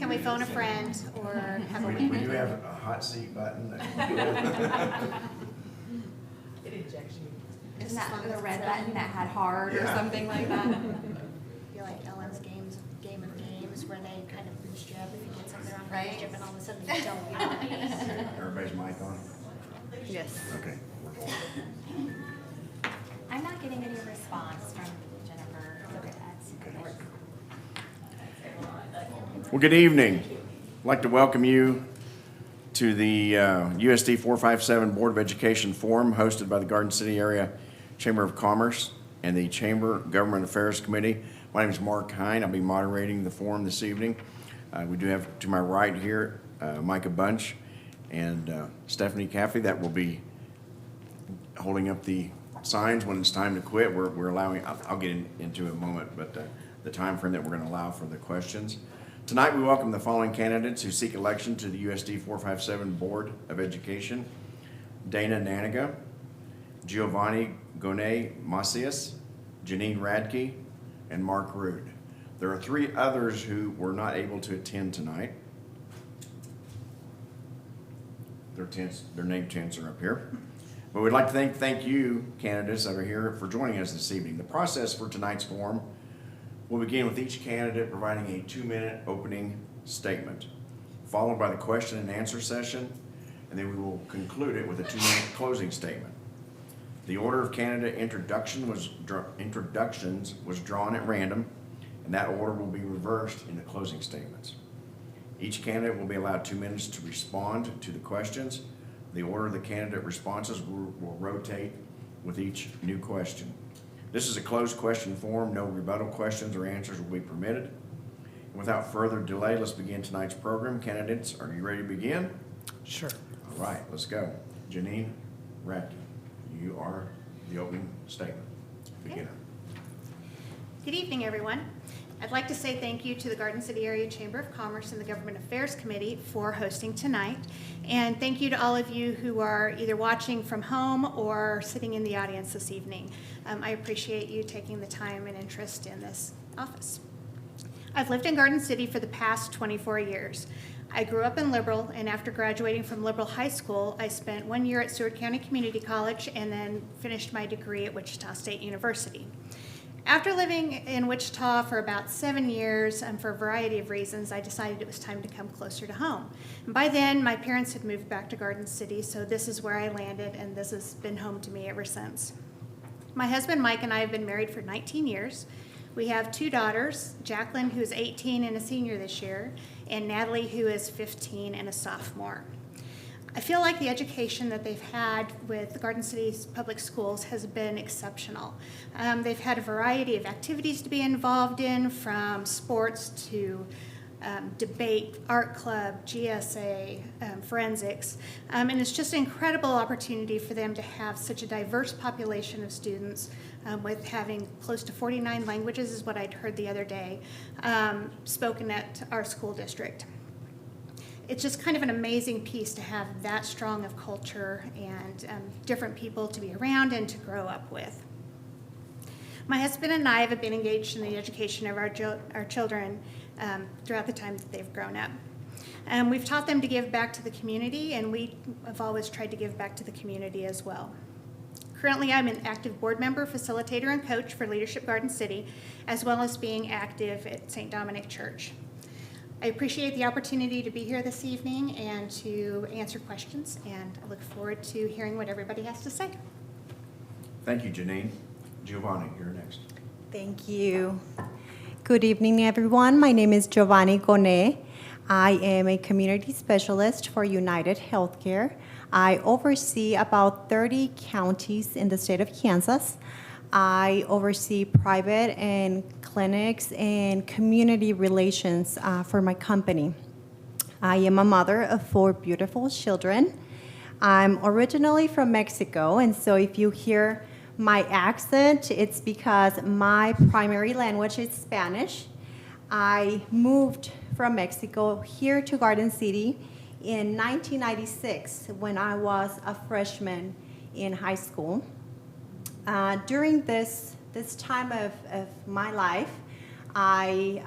Can we phone a friend or have a We weekend? do have a hot seat button. It ejects you. Isn't that the red button that had hard or something like that? Feel like Ellen's Game of Games, where they kind of boost you up if you get something wrong, Right. boost you up, and all of a sudden you don't get it. Everybody's mic on? Yes. Okay. I'm not getting any response from Jennifer. Okay, that's Well, good evening. I'd like to welcome you to the USD 457 Board of Education Forum hosted by the Garden City Area Chamber of Commerce and the Chamber Government Affairs Committee. My name is Mark Hine. I'll be moderating the forum this evening. We do have to my right here Micah Bunch and Stephanie Caffey that will be holding up the signs when it's time to quit. We're allowing, I'll get into it in a moment, but the time frame that we're going to allow for the questions. Tonight, we welcome the following candidates who seek election to the USD 457 Board of Education: Dana Naniga, Giovanni Gone Macias, Janine Radke, and Mark Rude. There are three others who were not able to attend tonight. Their name tents are up here. But we'd like to thank you, candidates that are here, for joining us this evening. The process for tonight's forum will begin with each candidate providing a 2-minute opening statement, followed by the question and answer session, and then we will conclude it with a 2-minute closing statement. The order of candidate introductions was drawn at random, and that order will be reversed in the closing statements. Each candidate will be allowed 2 minutes to respond to the questions. The order of the candidate responses will rotate with each new question. This is a closed question forum. No rebuttal questions or answers will be permitted. And without further delay, let's begin tonight's program. Candidates, are you ready to begin? Sure. All right, let's go. Janine Radke, you are the opening statement. Beginner. Good evening, everyone. I'd like to say thank you to the Garden City Area Chamber of Commerce and the Government Affairs Committee for hosting tonight. And thank you to all of you who are either watching from home or sitting in the audience this evening. I appreciate you taking the time and interest in this office. I've lived in Garden City for the past 24 years. I grew up in Liberal, and after graduating from Liberal High School, I spent 1 year at Seward County Community College and then finished my degree at Wichita State University. After living in Wichita for about 7 years, and for a variety of reasons, I decided it was time to come closer to home. And by then, my parents had moved back to Garden City, so this is where I landed, and this has been home to me ever since. My husband, Mike, and I have been married for 19 years. We have 2 daughters, Jacqueline, who's 18 and a senior this year, and Natalie, who is 15 and a sophomore. I feel like the education that they've had with the Garden City's public schools has been exceptional. They've had a variety of activities to be involved in, from sports to debate, art club, GSA, forensics, and it's just an incredible opportunity for them to have such a diverse population of students, with having close to 49 languages is what I'd heard the other day, spoken at our school district. It's just kind of an amazing piece to have that strong of culture and different people to be around and to grow up with. My husband and I have been engaged in the education of our children throughout the time that they've grown up. We've taught them to give back to the community, and we have always tried to give back to the community as well. Currently, I'm an active board member, facilitator, and coach for Leadership Garden City, as well as being active at St. Dominic Church. I appreciate the opportunity to be here this evening and to answer questions, and I look forward to hearing what everybody has to say. Thank you, Janine. Giovanni, you're next. Thank you. Good evening, everyone. My name is Giovanni Gone. I am a community specialist for United Healthcare. I oversee about 30 counties in the state of Kansas. I oversee private and clinics and community relations for my company. I am a mother of 4 beautiful children. I'm originally from Mexico, and so if you hear my accent, it's because my primary language is Spanish. I moved from Mexico here to Garden City in 1996 when I was a freshman in high school. During this time of my life, I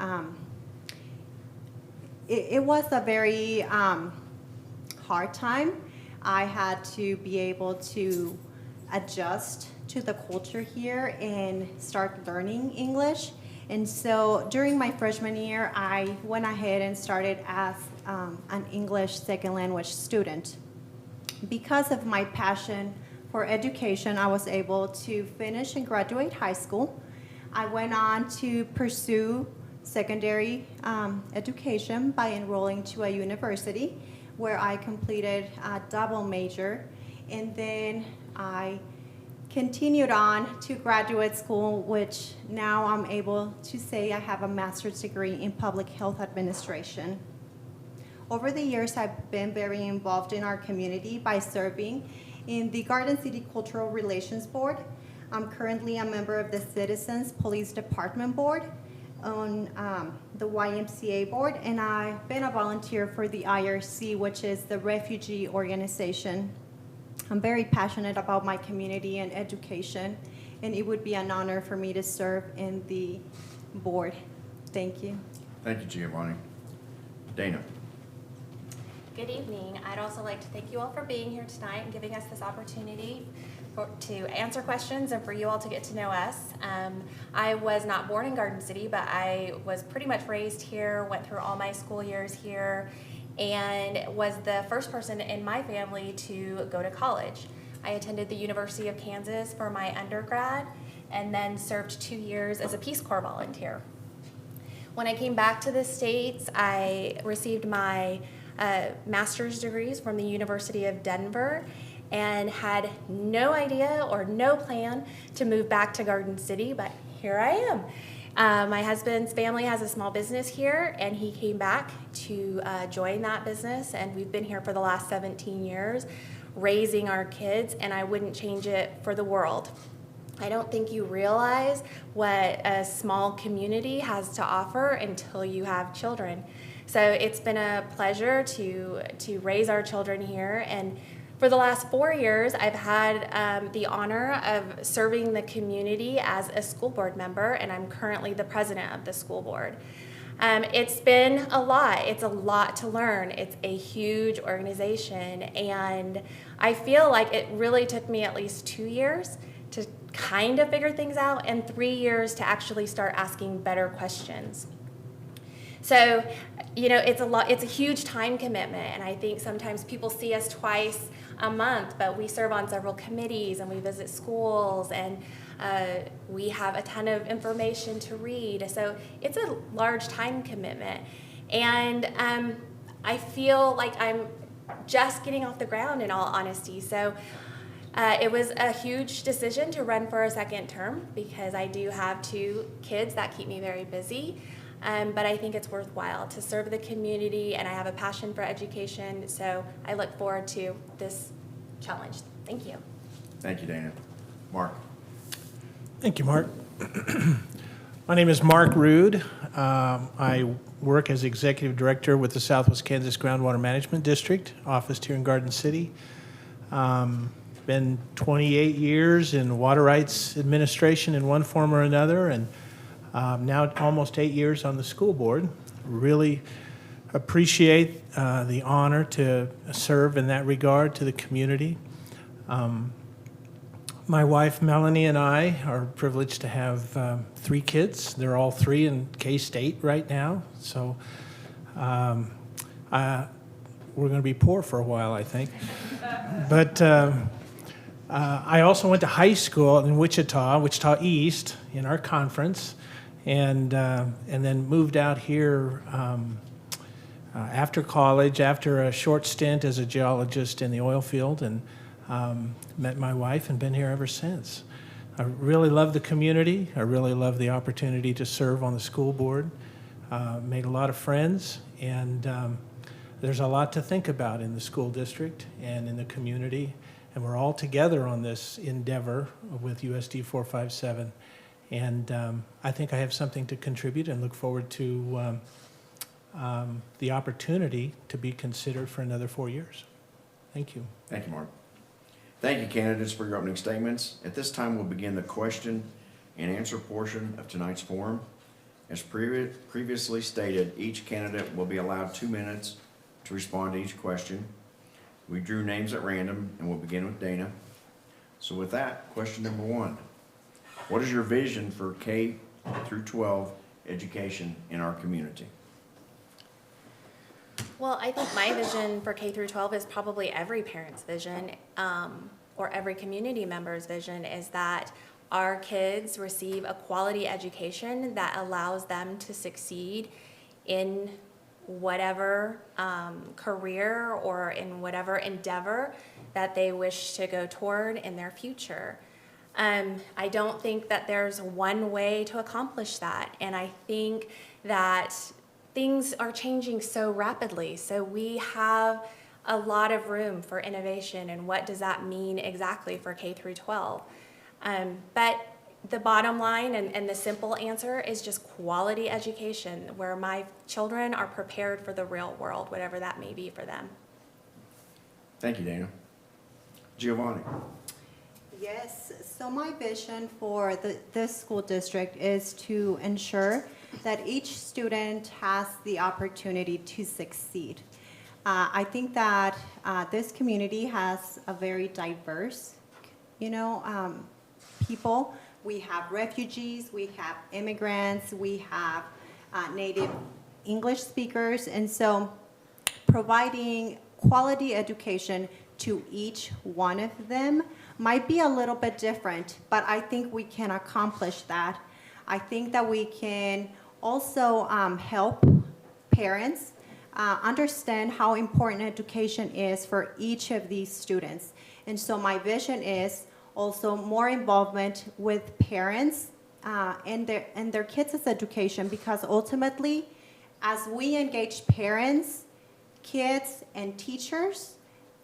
it was a very hard time. I had to be able to adjust to the culture here and start learning English. And so during my freshman year, I went ahead and started as an English second language student. Because of my passion for education, I was able to finish and graduate high school. I went on to pursue secondary education by enrolling to a university where I completed a double major, and then I continued on to graduate school, which now I'm able to say I have a master's degree in public health administration. Over the years, I've been very involved in our community by serving in the Garden City Cultural Relations Board. I'm currently a member of the Citizens Police Department Board, on the YMCA board, and I've been a volunteer for the IRC, which is the refugee organization. I'm very passionate about my community and education, and it would be an honor for me to serve in the board. Thank you. Thank you, Giovanni. Dana. Good evening. I'd also like to thank you all for being here tonight and giving us this opportunity to answer questions and for you all to get to know us. I was not born in Garden City, but I was pretty much raised here, went through all my school years here, and was the first person in my family to go to college. I attended the University of Kansas for my undergrad and then served 2 years as a Peace Corps volunteer. When I came back to the States, I received my master's degrees from the University of Denver and had no idea or no plan to move back to Garden City, but here I am. My husband's family has a small business here, and he came back to join that business, and we've been here for the last 17 years, raising our kids, and I wouldn't change it for the world. I don't think you realize what a small community has to offer until you have children. So it's been a pleasure to raise our children here, and for the last 4 years, I've had the honor of serving the community as a school board member, and I'm currently the president of the school board. It's been a lot. It's a lot to learn. It's a huge organization, and I feel like it really took me at least 2 years to kind of figure things out and 3 years to actually start asking better questions. So, you know, it's a huge time commitment, and I think sometimes people see us twice a month, but we serve on several committees and we visit schools, and we have a ton of information to read. So it's a large time commitment, and I feel like I'm just getting off the ground, in all honesty. So it was a huge decision to run for a second term because I do have 2 kids that keep me very busy. But I think it's worthwhile to serve the community, and I have a passion for education, so I look forward to this challenge. Thank you. Thank you, Dana. Mark. Thank you, Mark. My name is Mark Rude. I work as Executive Director with the Southwest Kansas Groundwater Management District, office here in Garden City. Been 28 years in water rights administration in one form or another, and now almost 8 years on the school board. Really appreciate the honor to serve in that regard to the community. My wife Melanie and I are privileged to have 3 kids. They're all 3 in K-State right now, so we're going to be poor for a while, I think. But I also went to high school in Wichita East, in our conference, and then moved out here after college, after a short stint as a geologist in the oil field, and met my wife and been here ever since. I really love the community. I really love the opportunity to serve on the school board. Made a lot of friends, and there's a lot to think about in the school district and in the community, and we're all together on this endeavor with USD 457. And I think I have something to contribute and look forward to the opportunity to be considered for another 4 years. Thank you. Thank you, Mark. Thank you, candidates, for your opening statements. At this time, we'll begin the question and answer portion of tonight's forum. As previously stated, each candidate will be allowed 2 minutes to respond to each question. We drew names at random, and we'll begin with Dana. So with that, question number 1. What is your vision for K through 12 education in our community? Well, I think my vision for K through 12 is probably every parent's vision, or every community member's vision, is that our kids receive a quality education that allows them to succeed in whatever career or in whatever endeavor that they wish to go toward in their future. I don't think that there's one way to accomplish that, and I think that things are changing so rapidly, so we have a lot of room for innovation, and what does that mean exactly for K through 12? But the bottom line and the simple answer is just quality education, where my children are prepared for the real world, whatever that may be for them. Thank you, Dana. Giovanni? Yes, so my vision for this school district is to ensure that each student has the opportunity to succeed. I think that this community has a very diverse, people. We have refugees, we have immigrants, we have native English speakers, and so providing quality education to each one of them might be a little bit different, but I think we can accomplish that. I think that we can also help parents understand how important education is for each of these students. And so my vision is also more involvement with parents and their kids' education, because ultimately, as we engage parents, kids, and teachers,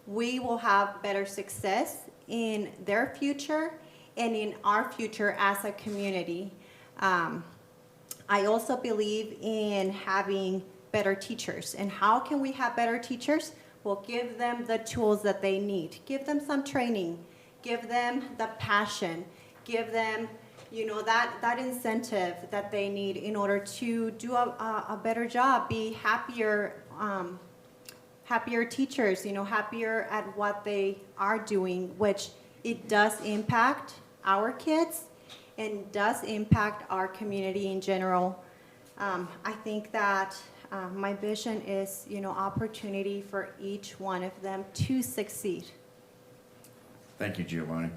we will have better success in their future and in our future as a community. I also believe in having better teachers. And how can we have better teachers? Well, give them the tools that they need. Give them some training. Give them the passion. Give them, that incentive that they need in order to do a better job, be happier, happier teachers, happier at what they are doing, which it does impact our kids and does impact our community in general. I think that my vision is, opportunity for each one of them to succeed. Thank you, Giovanni.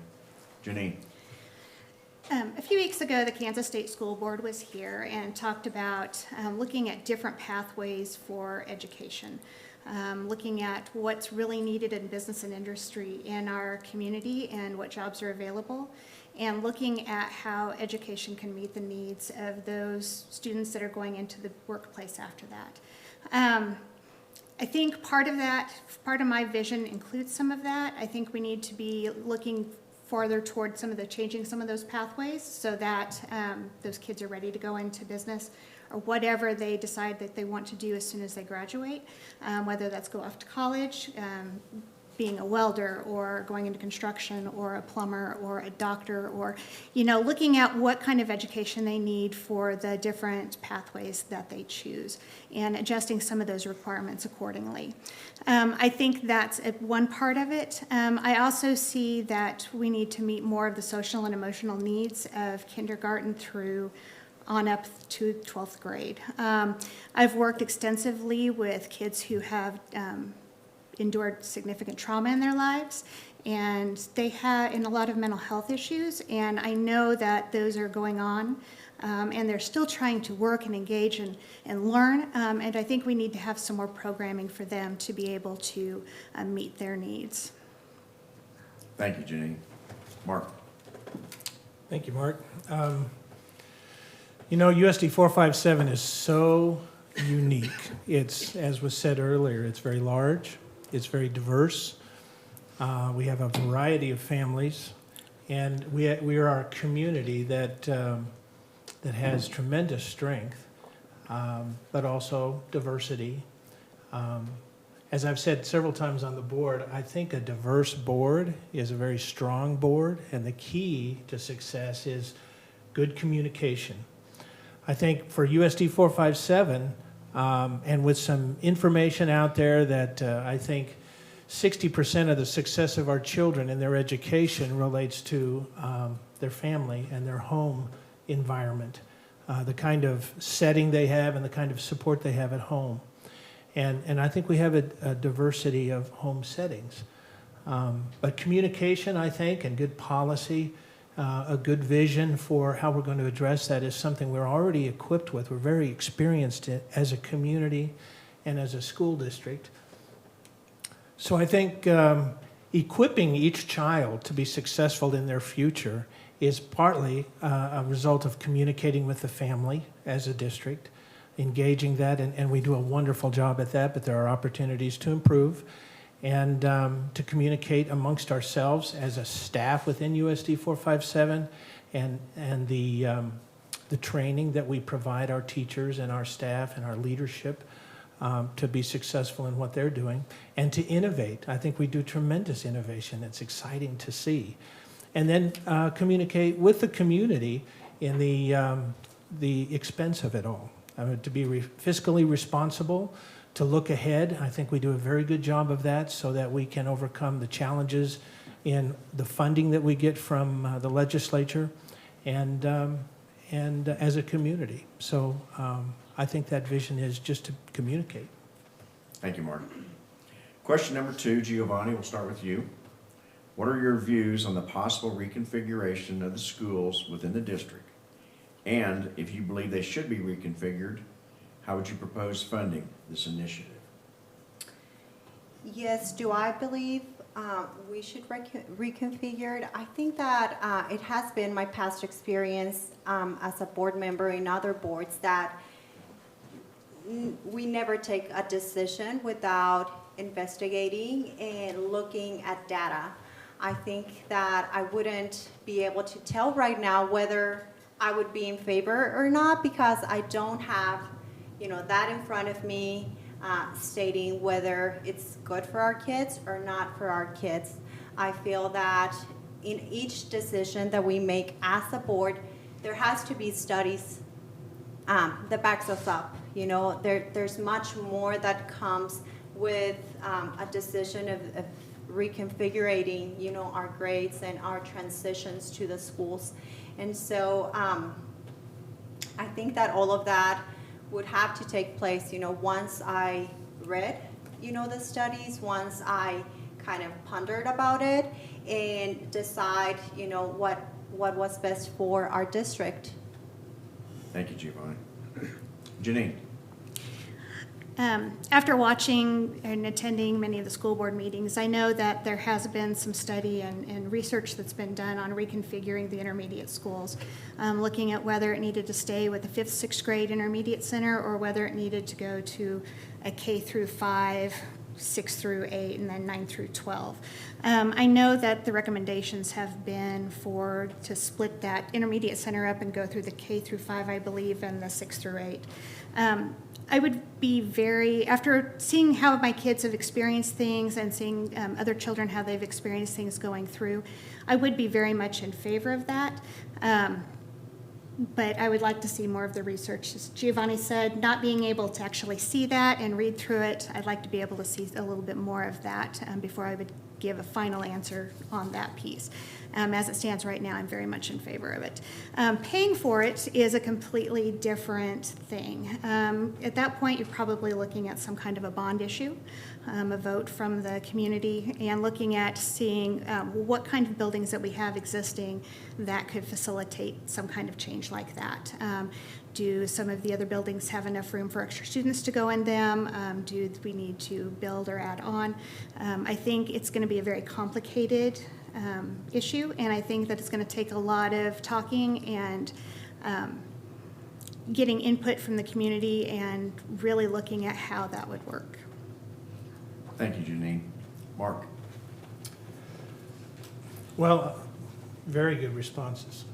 Janine? A few weeks ago, the Kansas State School Board was here and talked about looking at different pathways for education, looking at what's really needed in business and industry in our community and what jobs are available, and looking at how education can meet the needs of those students that are going into the workplace after that. I think part of my vision includes some of that. I think we need to be looking farther toward changing some of those pathways so that those kids are ready to go into business or whatever they decide that they want to do as soon as they graduate, whether that's go off to college, being a welder or going into construction or a plumber or a doctor, or looking at what kind of education they need for the different pathways that they choose and adjusting some of those requirements accordingly. I think that's one part of it. I also see that we need to meet more of the social and emotional needs of kindergarten through on up to 12th grade. I've worked extensively with kids who have endured significant trauma in their lives, and they have a lot of mental health issues, and I know that those are going on, and they're still trying to work and engage and learn, and I think we need to have some more programming for them to be able to meet their needs. Thank you, Janine. Mark? Thank you, Mark. USD 457 is so unique. It's, as was said earlier, it's very large, it's very diverse. We have a variety of families, and we are a community that has tremendous strength, but also diversity. As I've said several times on the board, I think a diverse board is a very strong board, and the key to success is good communication. I think for USD 457, and with some information out there that I think 60% of the success of our children in their education relates to their family and their home environment, the kind of setting they have and the kind of support they have at home. And I think we have a diversity of home settings. But communication, I think, and good policy, a good vision for how we're going to address that is something we're already equipped with. We're very experienced in, as a community and as a school district. So I think equipping each child to be successful in their future is partly a result of communicating with the family as a district, engaging that, and we do a wonderful job at that, but there are opportunities to improve, and to communicate amongst ourselves as a staff within USD 457, and the training that we provide our teachers and our staff and our leadership to be successful in what they're doing, and to innovate. I think we do tremendous innovation. It's exciting to see. And then communicate with the community in the expense of it all. To be fiscally responsible, to look ahead. I think we do a very good job of that so that we can overcome the challenges in the funding that we get from the legislature and as a community. So I think that vision is just to communicate. Thank you, Mark. Question number 2, Giovanni, we'll start with you. What are your views on the possible reconfiguration of the schools within the district? And if you believe they should be reconfigured, how would you propose funding this initiative? Yes, do I believe we should reconfigure it? I think that it has been my past experience as a board member in other boards that we never take a decision without investigating and looking at data. I think that I wouldn't be able to tell right now whether I would be in favor or not, because I don't have, that in front of me stating whether it's good for our kids or not for our kids. I feel that in each decision that we make as a board, there has to be studies that backs us up. There's much more that comes with a decision of reconfiguring, our grades and our transitions to the schools. And so I think that all of that would have to take place, once I read, the studies, once I kind of pondered about it and decide, what was best for our district. Thank you, Giovanni. Janine. After watching and attending many of the school board meetings, I know that there has been some study and research that's been done on reconfiguring the intermediate schools, looking at whether it needed to stay with the 5th, 6th grade intermediate center or whether it needed to go to a K through 5, 6 through 8, and then 9 through 12. I know that the recommendations have been to split that intermediate center up and go through the K through 5, I believe, and the 6 through 8. I would be after seeing how my kids have experienced things and seeing other children, how they've experienced things going through, I would be very much in favor of that. But I would like to see more of the research. As Giovanni said, not being able to actually see that and read through it, I'd like to be able to see a little bit more of that before I would give a final answer on that piece. As it stands right now, I'm very much in favor of it. Paying for it is a completely different thing. At that point, you're probably looking at some kind of a bond issue, a vote from the community, and looking at seeing what kind of buildings that we have existing that could facilitate some kind of change like that. Do some of the other buildings have enough room for extra students to go in them? Do we need to build or add on? I think it's going to be a very complicated issue, and I think that it's going to take a lot of talking and getting input from the community and really looking at how that would work. Thank you, Janine. Mark. Well, very good responses.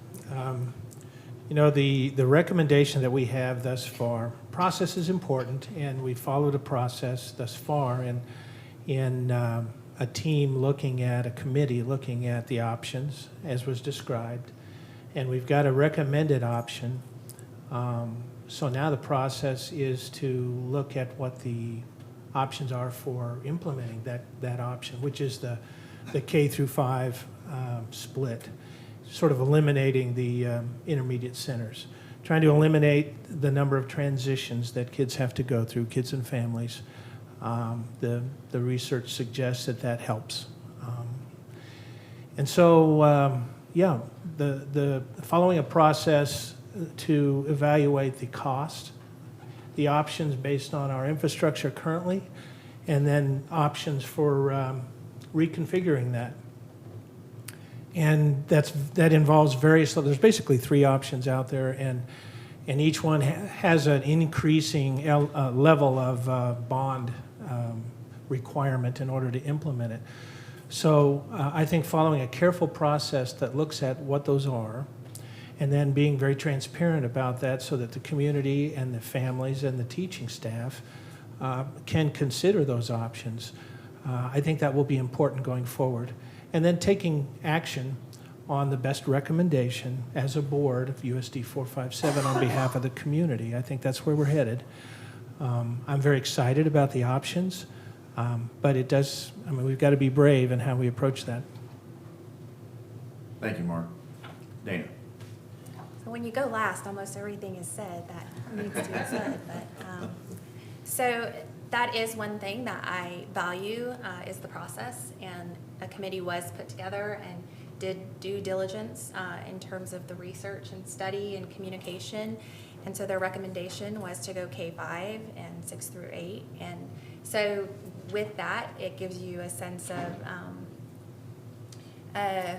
The recommendation that we have thus far, process is important, and we followed a process thus far in a team looking at, a committee looking at the options as was described, and we've got a recommended option So now the process is to look at what the options are for implementing that option, which is the K through 5 split, sort of eliminating the intermediate centers, trying to eliminate the number of transitions that kids have to go through, kids and families. The research suggests that helps. And so, the following a process to evaluate the cost, the options based on our infrastructure currently, and then options for reconfiguring that. And that involves various, there's basically 3 options out there, and each one has an increasing level of bond requirement in order to implement it. So I think following a careful process that looks at what those are, and then being very transparent about that so that the community and the families and the teaching staff can consider those options, I think that will be important going forward. And then taking action on the best recommendation as a board of USD 457 on behalf of the community. I think that's where we're headed. I'm very excited about the options, but we've got to be brave in how we approach that. Thank you, Mark. Dana? So when you go last, almost everything is said that needs to be said. But so that is one thing that I value is the process, and a committee was put together and did due diligence in terms of the research and study and communication. And so their recommendation was to go K-5 and 6 through 8. And so with that, it gives you a sense of I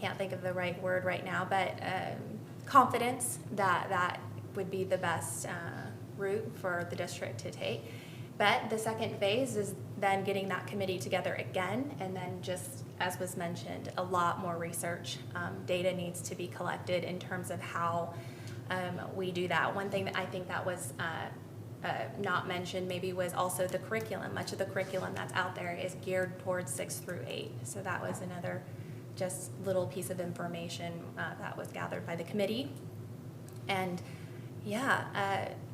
can't think of the right word right now, but confidence that would be the best route for the district to take. But the second phase is then getting that committee together again, and then just, as was mentioned, a lot more research. Data needs to be collected in terms of how we do that. One thing that I think that was not mentioned maybe was also the curriculum. Much of the curriculum that's out there is geared towards 6 through 8. So that was another just little piece of information that was gathered by the committee. And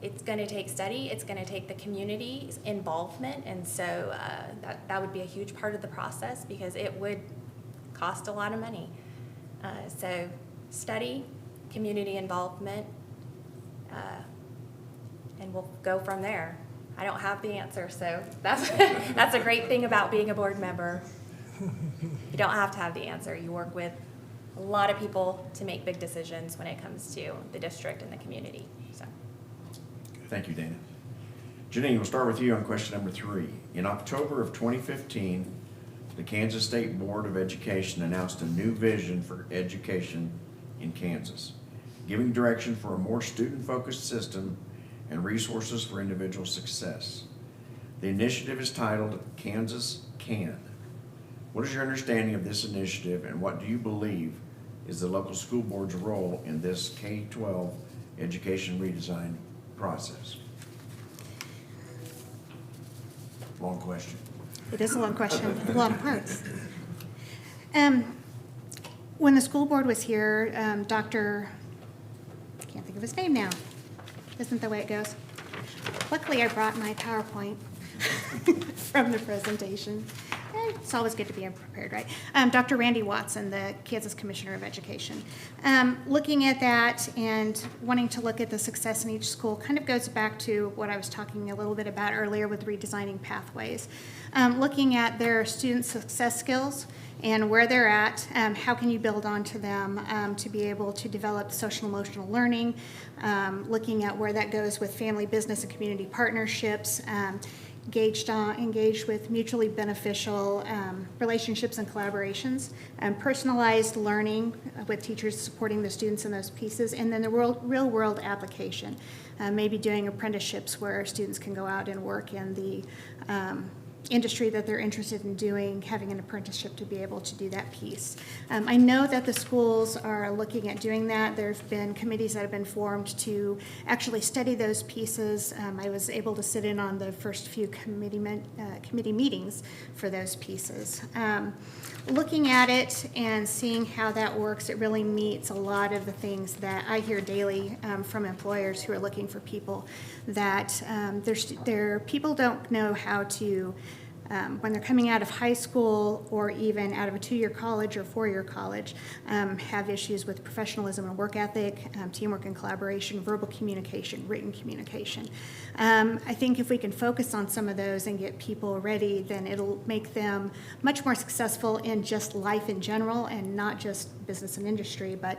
it's going to take study. It's going to take the community's involvement. And so that would be a huge part of the process because it would cost a lot of money. So study, community involvement, and we'll go from there. I don't have the answer, so that's a great thing about being a board member. You don't have to have the answer. You work with a lot of people to make big decisions when it comes to the district and the community. So, Thank you, Dana. Janine, we'll start with you on question number 3. In October of 2015, the Kansas State Board of Education announced a new vision for education in Kansas, giving direction for a more student-focused system and resources for individual success. The initiative is titled Kansas Can. What is your understanding of this initiative, and what do you believe is the local school board's role in this K-12 education redesign process? Long question. It is a long question with a lot of parts. When the school board was here, I can't think of his name now. Isn't the way it goes? Luckily, I brought my PowerPoint from the presentation. It's always good to be prepared, right? Dr. Randy Watson, the Kansas Commissioner of Education. Looking at that and wanting to look at the success in each school kind of goes back to what I was talking a little bit about earlier with redesigning pathways. Looking at their student success skills and where they're at, how can you build onto them to be able to develop social emotional learning, looking at where that goes with family, business, and community partnerships, engaged with mutually beneficial relationships and collaborations, personalized learning with teachers supporting the students in those pieces, and then the real world application, maybe doing apprenticeships where students can go out and work in the industry that they're interested in doing, having an apprenticeship to be able to do that piece. I know that the schools are looking at doing that. There have been committees that have been formed to actually study those pieces. I was able to sit in on the first few committee meetings for those pieces. Looking at it and seeing how that works, it really meets a lot of the things that I hear daily from employers who are looking for people, that their people don't know how to, when they're coming out of high school or even out of a 2-year college or 4-year college, have issues with professionalism and work ethic, teamwork and collaboration, verbal communication, written communication. I think if we can focus on some of those and get people ready, then it'll make them much more successful in just life in general and not just business and industry. But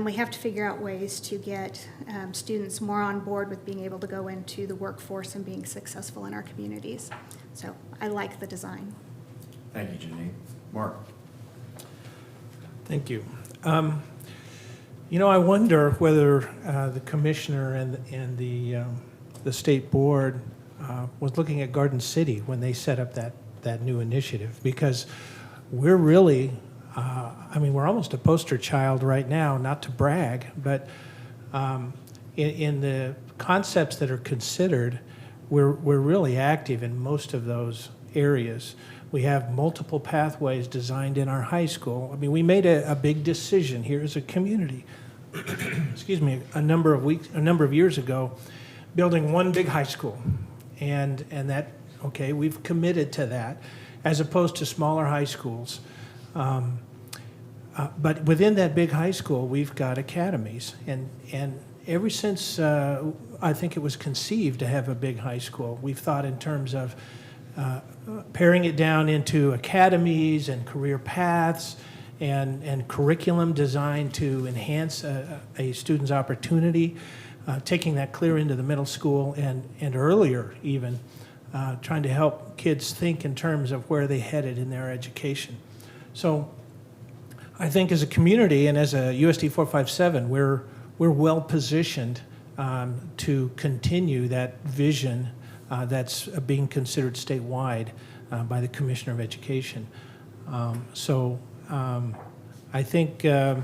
we have to figure out ways to get students more on board with being able to go into the workforce and being successful in our communities. So I like the design. Thank you, Janine. Mark? Thank you. I wonder whether the commissioner and the state board was looking at Garden City when they set up that new initiative, because we're really, we're almost a poster child right now, not to brag, but in the concepts that are considered, we're really active in most of those areas. We have multiple pathways designed in our high school. We made a big decision here as a community, excuse me, a number of years ago, building one big high school. And that, okay, we've committed to that, as opposed to smaller high schools. But within that big high school, we've got academies. And ever since I think it was conceived to have a big high school, we've thought in terms of paring it down into academies and career paths and curriculum designed to enhance a student's opportunity, taking that clear into the middle school and earlier even, trying to help kids think in terms of where they headed in their education. So I think as a community and as a USD 457, we're well positioned to continue that vision that's being considered statewide by the Commissioner of Education. I think, I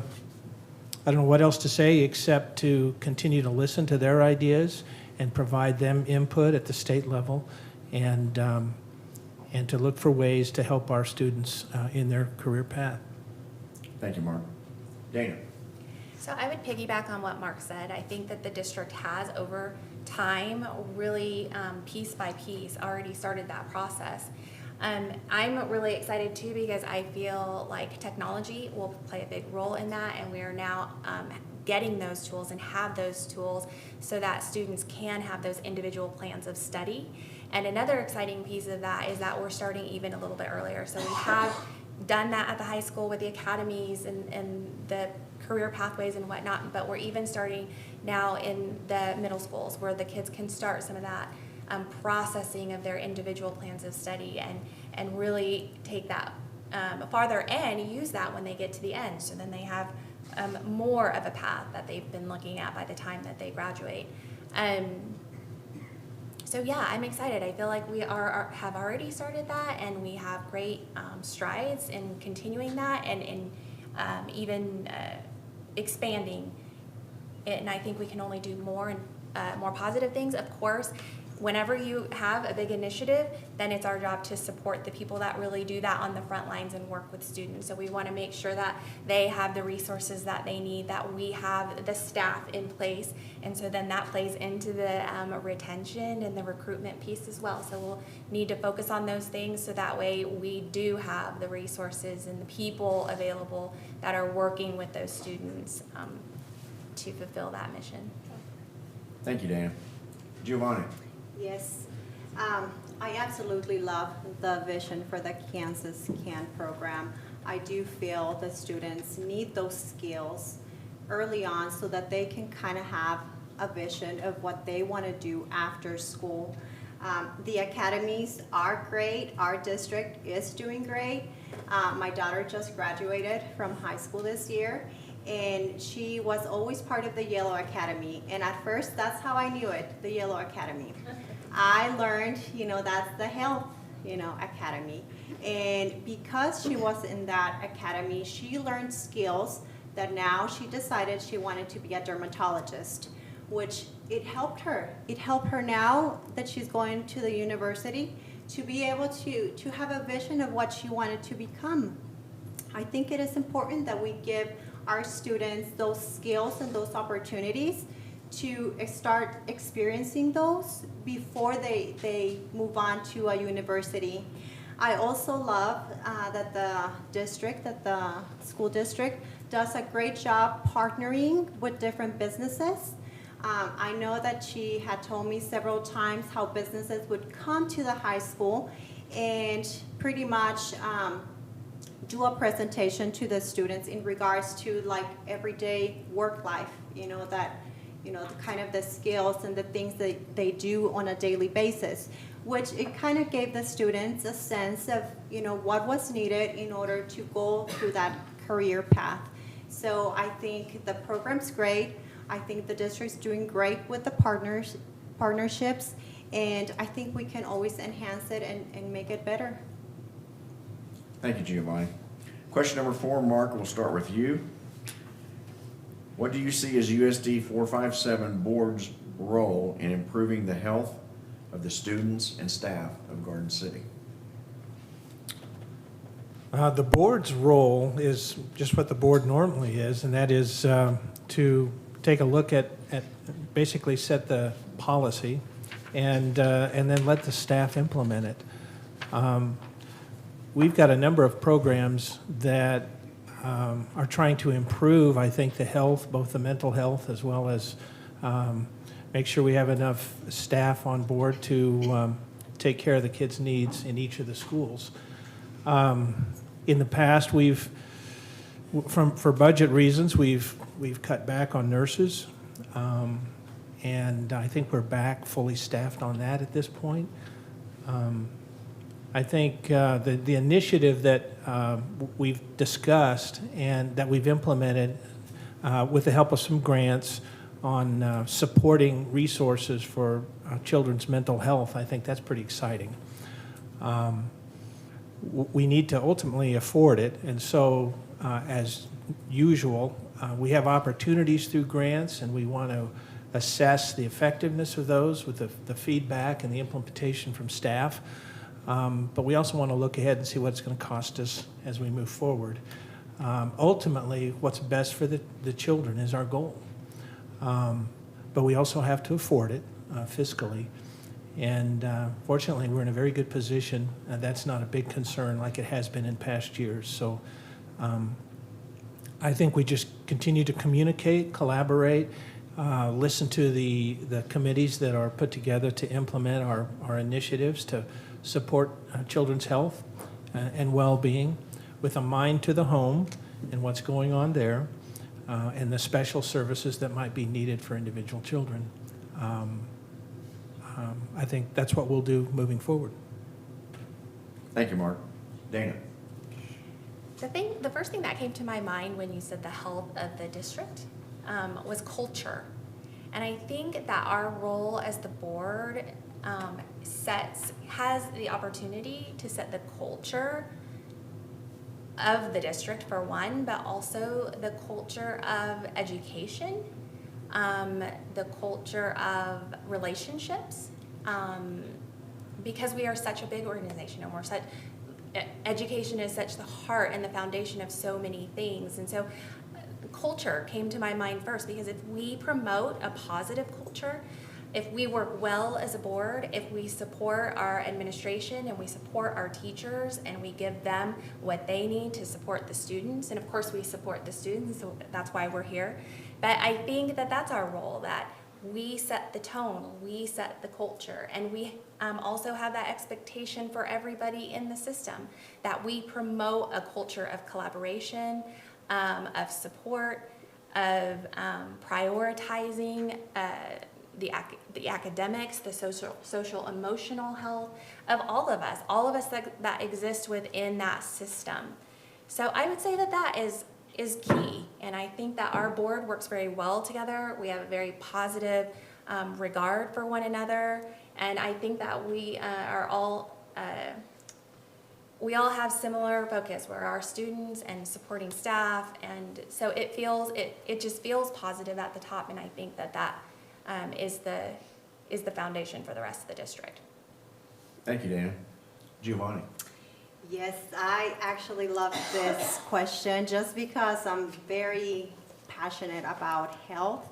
don't know what else to say except to continue to listen to their ideas and provide them input at the state level, and to look for ways to help our students in their career path. Thank you, Mark. Dana? So I would piggyback on what Mark said. I think that the district has, over time, really piece by piece, already started that process. I'm really excited too, because I feel like technology will play a big role in that, and we are now getting those tools and have those tools so that students can have those individual plans of study. And another exciting piece of that is that we're starting even a little bit earlier. So we have done that at the high school with the academies and the career pathways and whatnot, but we're even starting now in the middle schools where the kids can start some of that processing of their individual plans of study and really take that farther and use that when they get to the end. So then they have more of a path that they've been looking at by the time that they graduate. So yeah, I'm excited. I feel like we have already started that, and we have great strides in continuing that and in even expanding it. And I think we can only do more and more positive things. Of course, whenever you have a big initiative, then it's our job to support the people that really do that on the front lines and work with students. So we want to make sure that they have the resources that they need, that we have the staff in place. And so then that plays into the retention and the recruitment piece as well. So we'll need to focus on those things so that way we do have the resources and the people available that are working with those students to fulfill that mission. Thank you, Dana. Giovanni? Yes, I absolutely love the vision for the Kansas CAN program. I do feel the students need those skills early on so that they can kind of have a vision of what they want to do after school. The academies are great. Our district is doing great. My daughter just graduated from high school this year, and she was always part of the Yellow Academy. And at first, that's how I knew it, the Yellow Academy. I learned, that's the health academy. And because she was in that academy, she learned skills that now she decided she wanted to be a dermatologist, which it helped her. It helped her now that she's going to the university to be able to have a vision of what she wanted to become. I think it is important that we give our students those skills and those opportunities to start experiencing those before they move on to a university. I also love that the school district does a great job partnering with different businesses. I know that she had told me several times how businesses would come to the high school and pretty much do a presentation to the students in regards to like everyday work life, the kind of the skills and the things that they do on a daily basis, which it kind of gave the students a sense of, what was needed in order to go through that career path. So I think the program's great. I think the district's doing great with the partnerships, and I think we can always enhance it and make it better. Thank you, Giovanni. Question number 4, Mark, we'll start with you. What do you see as USD 457 Board's role in improving the health of the students and staff of Garden City? The board's role is just what the board normally is, and that is to take a look at basically set the policy and then let the staff implement it. We've got a number of programs that are trying to improve, I think, the health, both the mental health as well as make sure we have enough staff on board to take care of the kids' needs in each of the schools. In the past, for budget reasons, we've cut back on nurses, and I think we're back fully staffed on that at this point. I think the initiative that we've discussed and that we've implemented with the help of some grants on supporting resources for children's mental health, I think that's pretty exciting. We need to ultimately afford it, and so as usual, we have opportunities through grants, and we want to assess the effectiveness of those with the feedback and the implementation from staff. But we also want to look ahead and see what it's going to cost us as we move forward. Ultimately, what's best for the children is our goal. But we also have to afford it fiscally. And fortunately, we're in a very good position. That's not a big concern like it has been in past years. So I think we just continue to communicate, collaborate, listen to the committees that are put together to implement our initiatives to support children's health and well-being with a mind to the home and what's going on there and the special services that might be needed for individual children. I think that's what we'll do moving forward. Thank you, Mark. Dana? The first thing that came to my mind when you said the health of the district was culture. And I think that our role as the board has the opportunity to set the culture of the district for one, but also the culture of education, the culture of relationships, because we are such a big organization and education is such the heart and the foundation of so many things. And so culture came to my mind first, because if we promote a positive culture, if we work well as a board, if we support our administration and we support our teachers and we give them what they need to support the students, and of course we support the students, so that's why we're here. But I think that that's our role, that we set the tone, we set the culture, and we also have that expectation for everybody in the system, that we promote a culture of collaboration, of support, of prioritizing the academics, the social emotional health of all of us that exist within that system. So I would say that is key, and I think that our board works very well together. We have a very positive regard for one another, and I think that we are all we all have similar focus. We're our students and supporting staff, and so it just feels positive at the top, and I think that is the foundation for the rest of the district. Thank you, Dana. Giovanni? Yes, I actually love this question just because I'm very passionate about health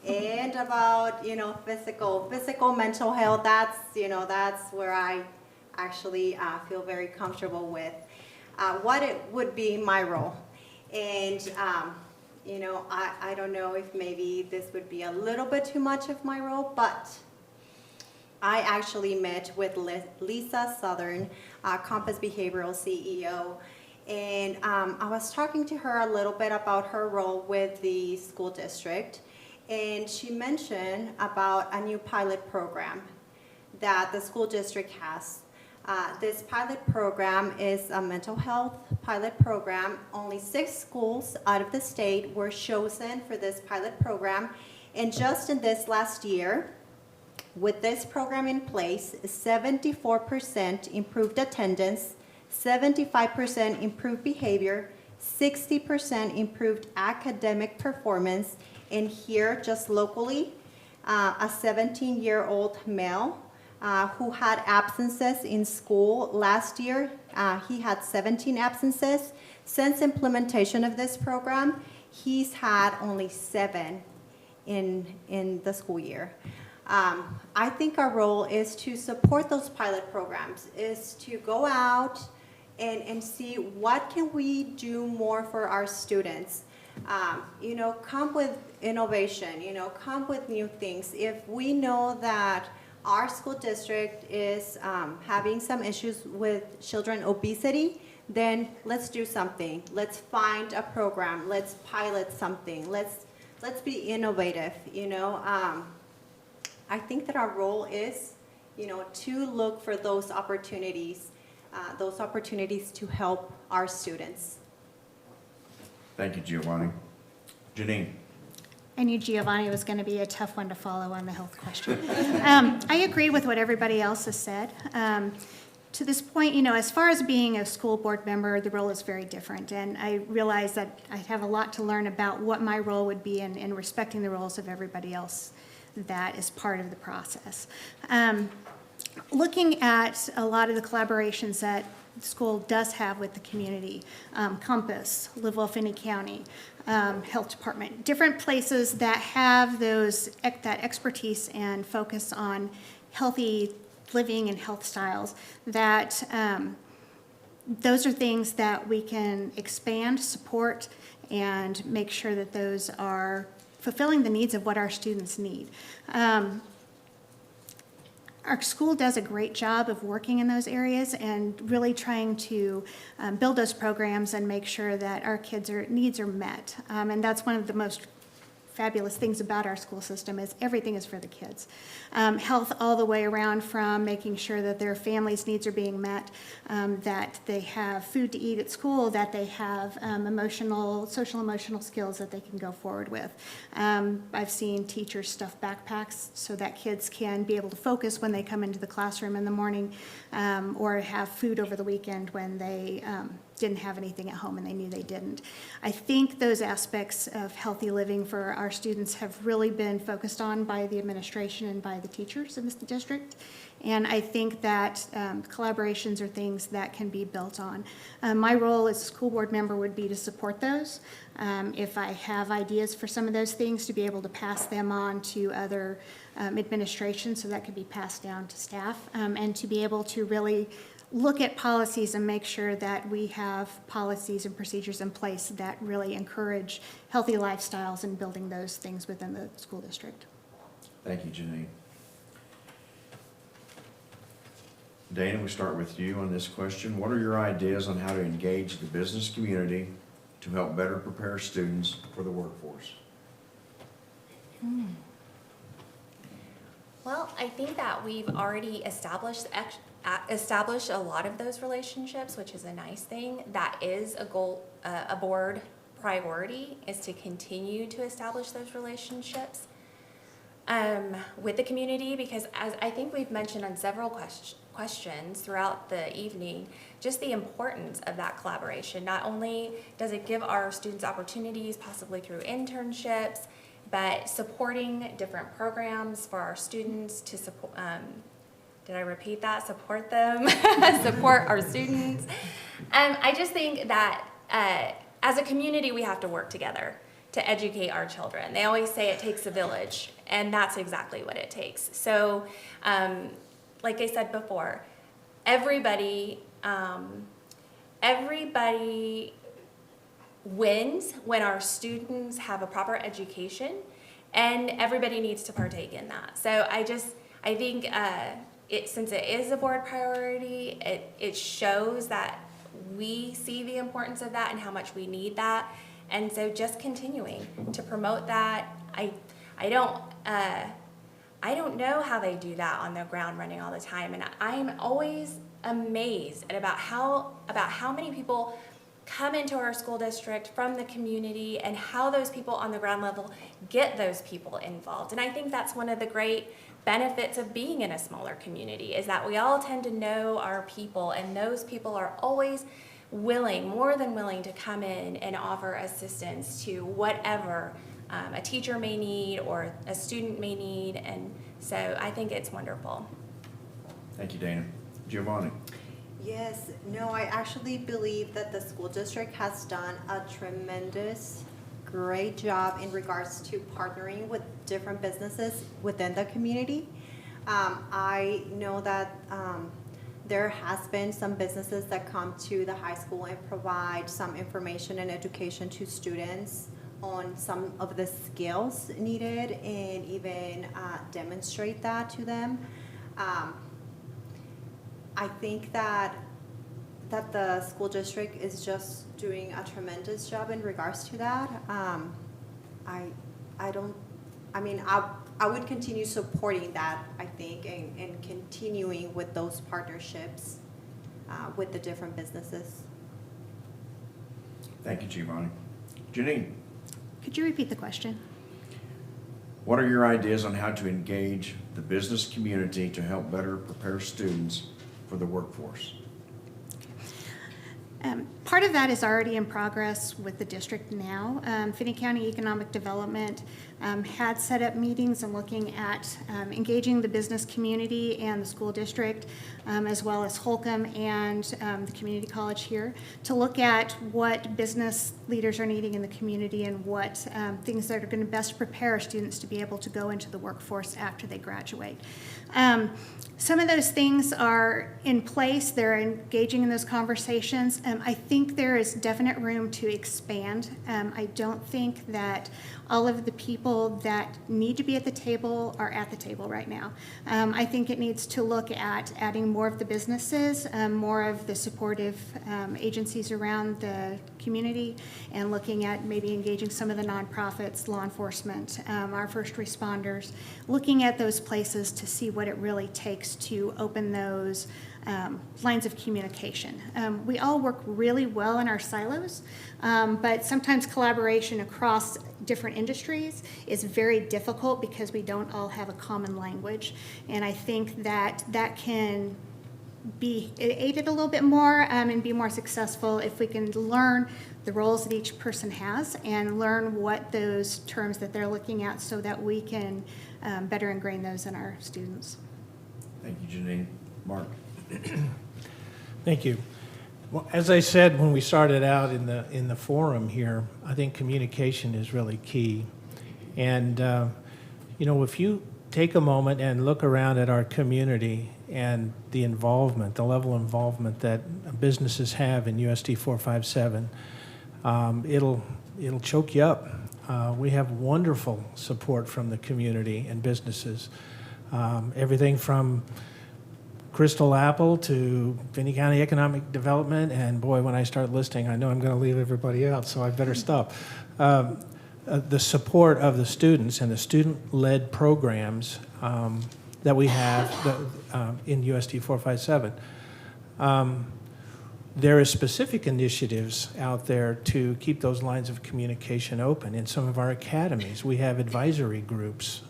and about, physical, mental health. That's where I actually feel very comfortable with what it would be my role. And, I don't know if maybe this would be a little bit too much of my role, but I actually met with Lisa Southern, Compass Behavioral CEO, and I was talking to her a little bit about her role with the school district, and she mentioned about a new pilot program that the school district has. This pilot program is a mental health pilot program. Only 6 schools out of the state were chosen for this pilot program, and just in this last year, with this program in place, 74% improved attendance, 75% improved behavior, 60% improved academic performance, and here, just locally, a 17-year-old male who had absences in school last year. He had 17 absences. Since implementation of this program, he's had only 7 in the school year. I think our role is to support those pilot programs, is to go out and see what can we do more for our students. Come with innovation, come with new things. If we know that our school district is having some issues with children obesity, then let's do something. Let's find a program. Let's pilot something. Let's be innovative, I think that our role is, to look for those opportunities to help our students. Thank you, Giovanni. Janine? I knew Giovanni was going to be a tough one to follow on the health question. I agree with what everybody else has said. To this point, as far as being a school board member, the role is very different. And I realize that I have a lot to learn about what my role would be in respecting the roles of everybody else that is part of the process. Looking at a lot of the collaborations that the school does have with the community, Compass, Live Finney County, Health Department, different places that have that expertise and focus on healthy living and health styles, that those are things that we can expand, support, and make sure that those are fulfilling the needs of what our students need. Our school does a great job of working in those areas and really trying to build those programs and make sure that our kids' needs are met. And that's one of the most fabulous things about our school system is everything is for the kids. Health all the way around, from making sure that their families' needs are being met, that they have food to eat at school, that they have social emotional skills that they can go forward with. I've seen teachers stuff backpacks so that kids can be able to focus when they come into the classroom in the morning, or have food over the weekend when they didn't have anything at home and they knew they didn't. I think those aspects of healthy living for our students have really been focused on by the administration and by the teachers in this district. And I think that collaborations are things that can be built on. My role as a school board member would be to support those. If I have ideas for some of those things, to be able to pass them on to other administrations so that could be passed down to staff, and to be able to really look at policies and make sure that we have policies and procedures in place that really encourage healthy lifestyles and building those things within the school district. Thank you, Janine. Dana, we start with you on this question. What are your ideas on how to engage the business community to help better prepare students for the workforce? Well, I think that we've already established a lot of those relationships, which is a nice thing. That is a goal, a board priority, is to continue to establish those relationships with the community, because as I think we've mentioned on several questions throughout the evening, just the importance of that collaboration. Not only does it give our students opportunities, possibly through internships, but supporting different programs for our students to support, did I repeat that? Support them, support our students. I just think that as a community, we have to work together to educate our children. They always say it takes a village, and that's exactly what it takes. So, like I said before, everybody wins when our students have a proper education, and everybody needs to partake in that. So I think since it is a board priority, it shows that we see the importance of that and how much we need that. And so just continuing to promote that. I don't know how they do that on the ground running all the time, and I'm always amazed at about how many people come into our school district from the community and how those people on the ground level get those people involved. And I think that's one of the great benefits of being in a smaller community, is that we all tend to know our people, and those people are always more than willing to come in and offer assistance to whatever a teacher may need or a student may need. And so I think it's wonderful. Thank you, Dana. Giovanni? Yes, no, I actually believe that the school district has done a tremendous, great job in regards to partnering with different businesses within the community. I know that there has been some businesses that come to the high school and provide some information and education to students on some of the skills needed, and even demonstrate that to them. I think that the school district is just doing a tremendous job in regards to that. I would continue supporting that, I think, and continuing with those partnerships with the different businesses. Thank you, Giovanni. Janine? Could you repeat the question? What are your ideas on how to engage the business community to help better prepare students for the workforce? Part of that is already in progress with the district now. Finney County Economic Development had set up meetings and looking at engaging the business community and the school district, as well as Holcomb and the community college here, to look at what business leaders are needing in the community and what things that are going to best prepare students to be able to go into the workforce after they graduate. Some of those things are in place. They're engaging in those conversations. I think there is definite room to expand. I don't think that all of the people that need to be at the table are at the table right now. I think it needs to look at adding more of the businesses, more of the supportive agencies around the community, and looking at maybe engaging some of the nonprofits, law enforcement, our first responders, looking at those places to see what it really takes to open those lines of communication. We all work really well in our silos, but sometimes collaboration across different industries is very difficult because we don't all have a common language. And I think that can be aided a little bit more and be more successful if we can learn the roles that each person has and learn what those terms that they're looking at so that we can better ingrain those in our students. Thank you, Janine. Mark? Thank you. Well, as I said when we started out in the forum here, I think communication is really key. And if you take a moment and look around at our community and the involvement, the level of involvement that businesses have in USD 457, it'll choke you up. We have wonderful support from the community and businesses. Everything from Crystal Apple to Finney County Economic Development, and boy, when I start listing, I know I'm going to leave everybody out, so I better stop. The support of the students and the student-led programs that we have in USD 457. There are specific initiatives out there to keep those lines of communication open. In some of our academies, we have advisory groups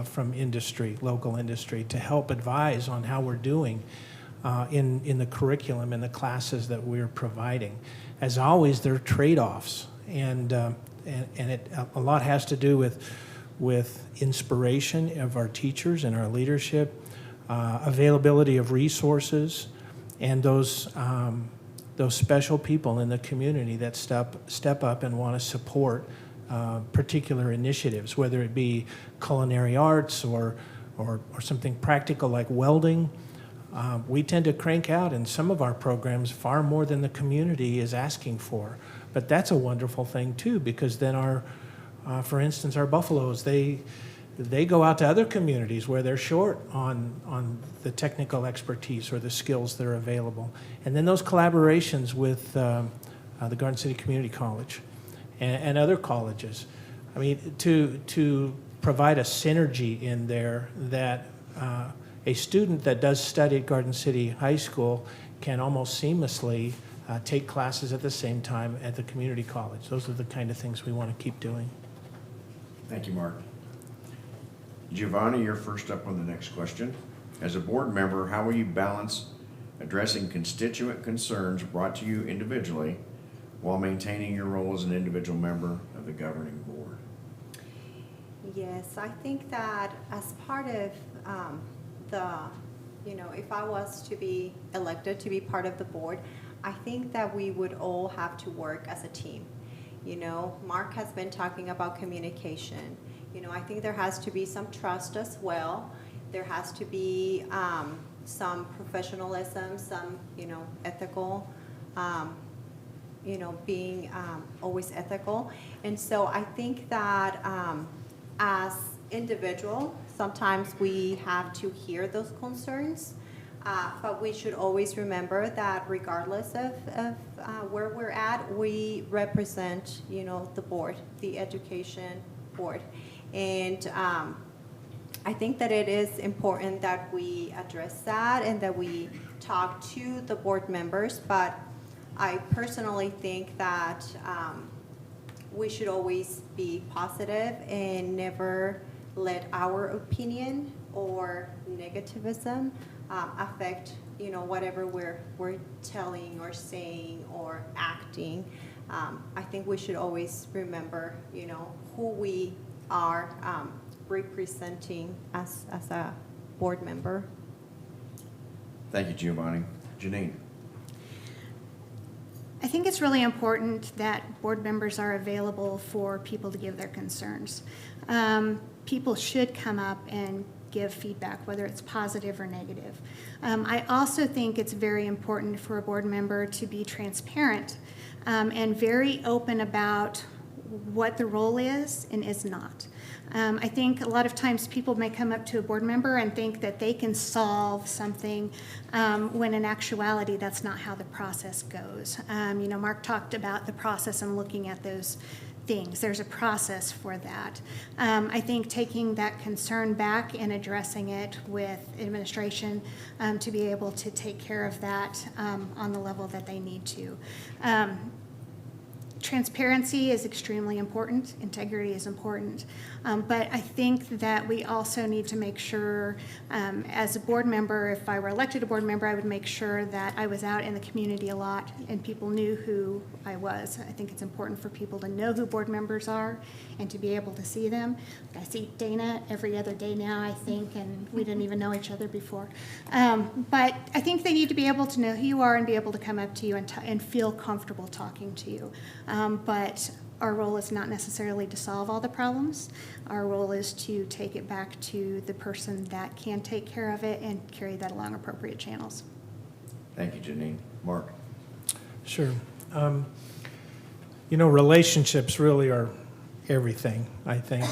from industry, local industry, to help advise on how we're doing in the curriculum and the classes that we're providing. As always, there are trade-offs, and a lot has to do with inspiration of our teachers and our leadership, availability of resources, and those special people in the community that step up and want to support particular initiatives, whether it be culinary arts or something practical like welding. We tend to crank out in some of our programs far more than the community is asking for. But that's a wonderful thing too, because then for instance, our buffaloes, they go out to other communities where they're short on the technical expertise or the skills that are available. And then those collaborations with the Garden City Community College and other colleges. I mean, to provide a synergy in there that a student that does study at Garden City High School can almost seamlessly take classes at the same time at the community college. Those are the kind of things we want to keep doing. Thank you, Mark. Giovanni, you're first up on the next question. As a board member, how will you balance addressing constituent concerns brought to you individually while maintaining your role as an individual member of the governing board? Yes, I think that as part of if I was to be elected to be part of the board, I think that we would all have to work as a team. Mark has been talking about communication. I think there has to be some trust as well. There has to be some professionalism, some, ethical, being always ethical. And so I think that as individual, sometimes we have to hear those concerns, but we should always remember that regardless of where we're at, we represent, the board, the education board. And I think that it is important that we address that and that we talk to the board members, but I personally think that we should always be positive and never let our opinion or negativism affect, whatever we're telling or saying or acting. I think we should always remember, who we are representing as a board member. Thank you, Giovanni. Janine. I think it's really important that board members are available for people to give their concerns. People should come up and give feedback, whether it's positive or negative. I also think it's very important for a board member to be transparent and very open about what the role is and is not. I think a lot of times people may come up to a board member and think that they can solve something when in actuality that's not how the process goes. Mark talked about the process and looking at those things. There's a process for that. I think taking that concern back and addressing it with administration to be able to take care of that on the level that they need to. Transparency is extremely important. Integrity is important. But I think that we also need to make sure, as a board member, if I were elected a board member, I would make sure that I was out in the community a lot and people knew who I was. I think it's important for people to know who board members are and to be able to see them. I see Dana every other day now, I think, and we didn't even know each other before. But I think they need to be able to know who you are and be able to come up to you and feel comfortable talking to you. But our role is not necessarily to solve all the problems. Our role is to take it back to the person that can take care of it and carry that along appropriate channels. Thank you, Janine. Mark. Sure. Relationships really are everything, I think.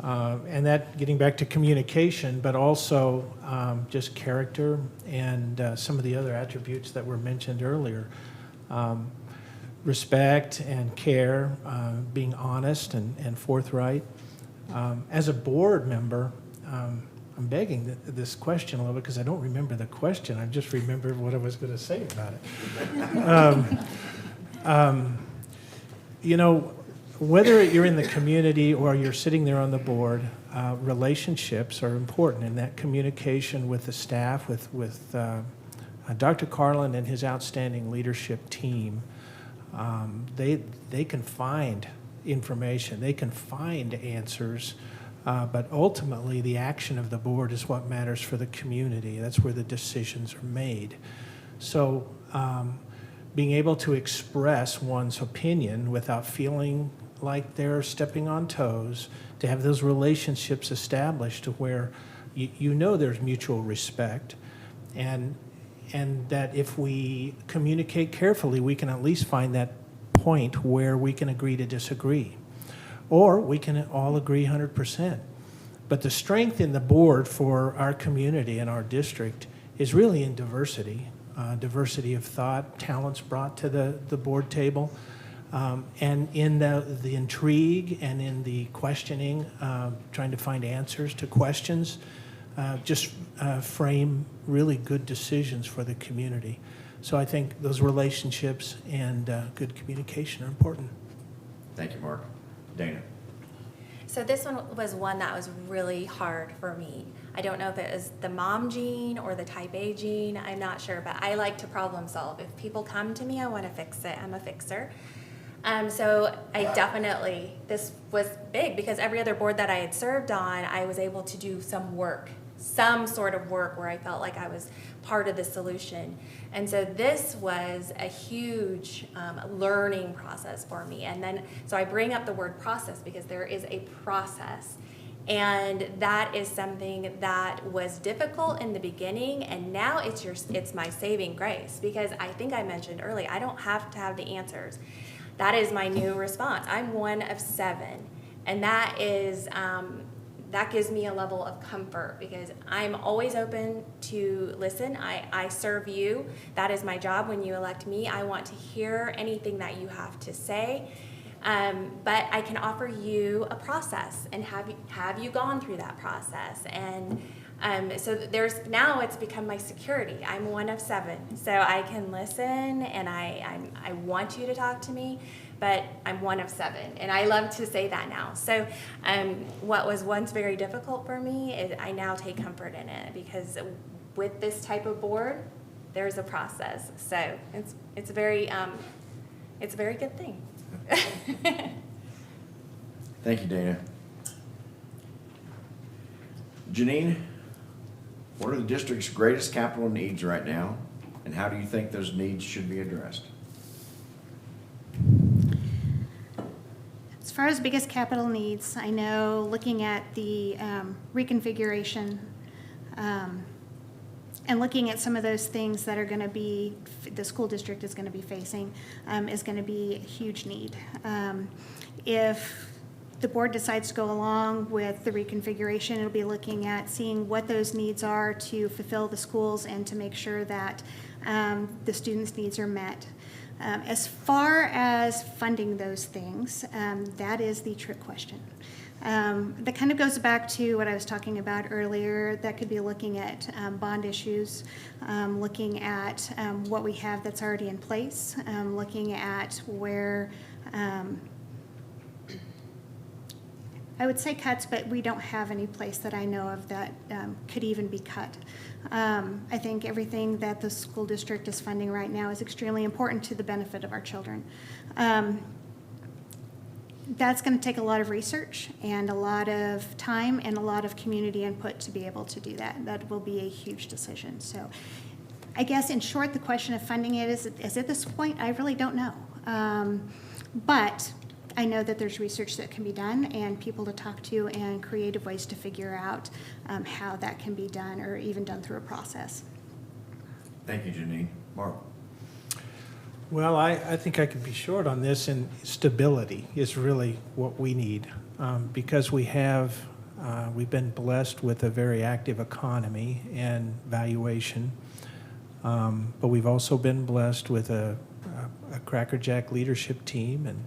And that getting back to communication, but also just character and some of the other attributes that were mentioned earlier. Respect and care, being honest and forthright. As a board member, I'm begging this question a little bit because I don't remember the question. I just remembered what I was going to say about it. whether you're in the community or you're sitting there on the board, relationships are important, and that communication with the staff, with Dr. Carlin and his outstanding leadership team, they can find information, they can find answers, but ultimately the action of the board is what matters for the community. That's where the decisions are made. So being able to express one's opinion without feeling like they're stepping on toes, to have those relationships established to where you know there's mutual respect, and that if we communicate carefully, we can at least find that point where we can agree to disagree, or we can all agree 100%. But the strength in the board for our community and our district is really in diversity, diversity of thought, talents brought to the board table, and in the intrigue and in the questioning, trying to find answers to questions, just frame really good decisions for the community. So I think those relationships and good communication are important. Thank you, Mark. Dana? So this one was one that was really hard for me. I don't know if it is the mom gene or the type A gene, I'm not sure, but I like to problem solve. If people come to me, I want to fix it. I'm a fixer. So I definitely, this was big because every other board that I had served on, I was able to do some work, some sort of work where I felt like I was part of the solution. And so this was a huge learning process for me. And then, so I bring up the word process because there is a process. And that is something that was difficult in the beginning, and now it's my saving grace, because I think I mentioned earlier, I don't have to have the answers. That is my new response. I'm one of 7, and that is that gives me a level of comfort because I'm always open to listen. I serve you. That is my job when you elect me. I want to hear anything that you have to say. But I can offer you a process and have you gone through that process. And so now it's become my security. I'm one of 7, so I can listen, and I want you to talk to me, but I'm one of 7, and I love to say that now. So what was once very difficult for me, I now take comfort in it, because with this type of board, there's a process. So it's a very good thing. Thank you, Dana. Janine, what are the district's greatest capital needs right now, and how do you think those needs should be addressed? As far as biggest capital needs, I know looking at the reconfiguration and looking at some of those things that are going to be, the school district is going to be facing, is going to be a huge need. If the board decides to go along with the reconfiguration, it'll be looking at seeing what those needs are to fulfill the schools and to make sure that the students' needs are met. As far as funding those things, that is the trick question. That kind of goes back to what I was talking about earlier. That could be looking at bond issues, looking at what we have that's already in place, looking at where I would say cuts, but we don't have any place that I know of that could even be cut. I think everything that the school district is funding right now is extremely important to the benefit of our children. That's going to take a lot of research and a lot of time and a lot of community input to be able to do that. That will be a huge decision. So I guess in short, the question of funding it is at this point, I really don't know. But I know that there's research that can be done and people to talk to and creative ways to figure out how that can be done, or even done through a process. Thank you, Janine. Mark? Well, I think I could be short on this, and stability is really what we need, because we've been blessed with a very active economy and valuation, but we've also been blessed with a crackerjack leadership team, and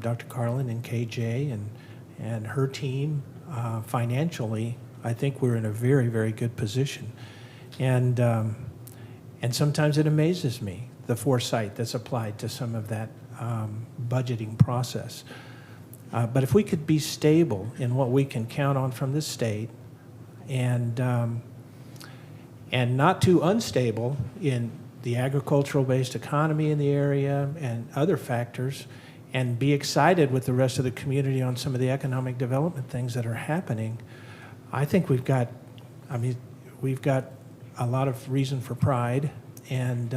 Dr. Carlin and KJ and her team. Financially, I think we're in a very, very good position, and sometimes it amazes me, the foresight that's applied to some of that budgeting process. But if we could be stable in what we can count on from the state, and not too unstable in the agricultural-based economy in the area and other factors, and be excited with the rest of the community on some of the economic development things that are happening, I think we've got a lot of reason for pride, and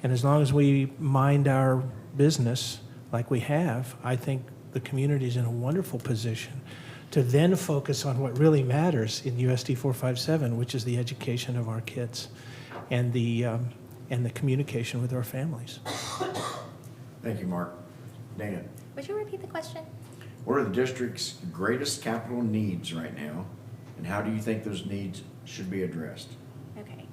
as long as we mind our business like we have, I think the community's in a wonderful position to then focus on what really matters in USD 457, which is the education of our kids and the communication with our families. Thank you, Mark. Dana, Would you repeat the question? what are the district's greatest capital needs right now, and how do you think those needs should be addressed? Okay.